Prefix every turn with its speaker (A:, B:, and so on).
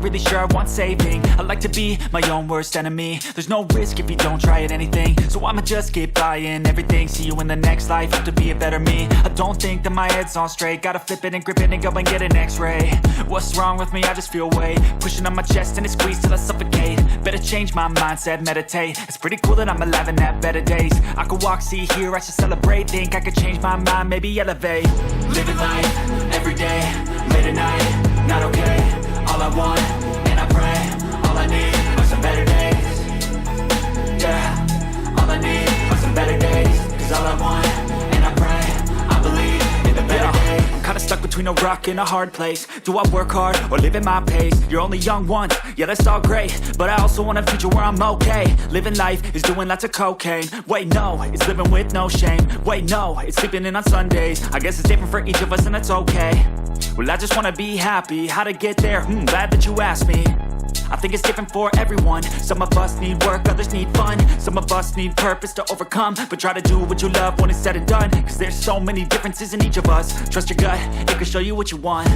A: not really sure I want saving. I like to be my own worst enemy. There's no risk if you don't try at anything, so I'ma just keep buying everything. See you in the next life, have to be a better me. I don't think that my head's on straight. Gotta flip it and grip it and go and get an x-ray. What's wrong with me? I just feel weight pushing on my chest and it squeezes till I suffocate. Better change my mindset, meditate. It's pretty cool that I'm alive and have better days. I could walk, see, hear, I should celebrate. Think I could change my mind, maybe elevate. Living life, everyday, late at night, not okay. All I want, and I pray, all I need are some better days. Yeah, all I need are some better days. Cause all I want, and I pray, I believe in the better days. I'm kinda stuck between a rock and a hard place. Do I work hard or live at my pace? You're only young once, yeah that's all great, but I also want a future where I'm okay. Living life is doing lots of cocaine. Wait no, it's living with no shame. Wait no, it's sleeping in on Sundays. I guess it's different for each of us and that's okay. Well I just wanna be happy, how to get there? Glad that you asked me. I think it's different for everyone. Some of us need work, others need fun. Some of us need purpose to overcome. But try to do what you love when it's said and done. Cause there's so many differences in each of us. Trust your gut, it can show you what you want.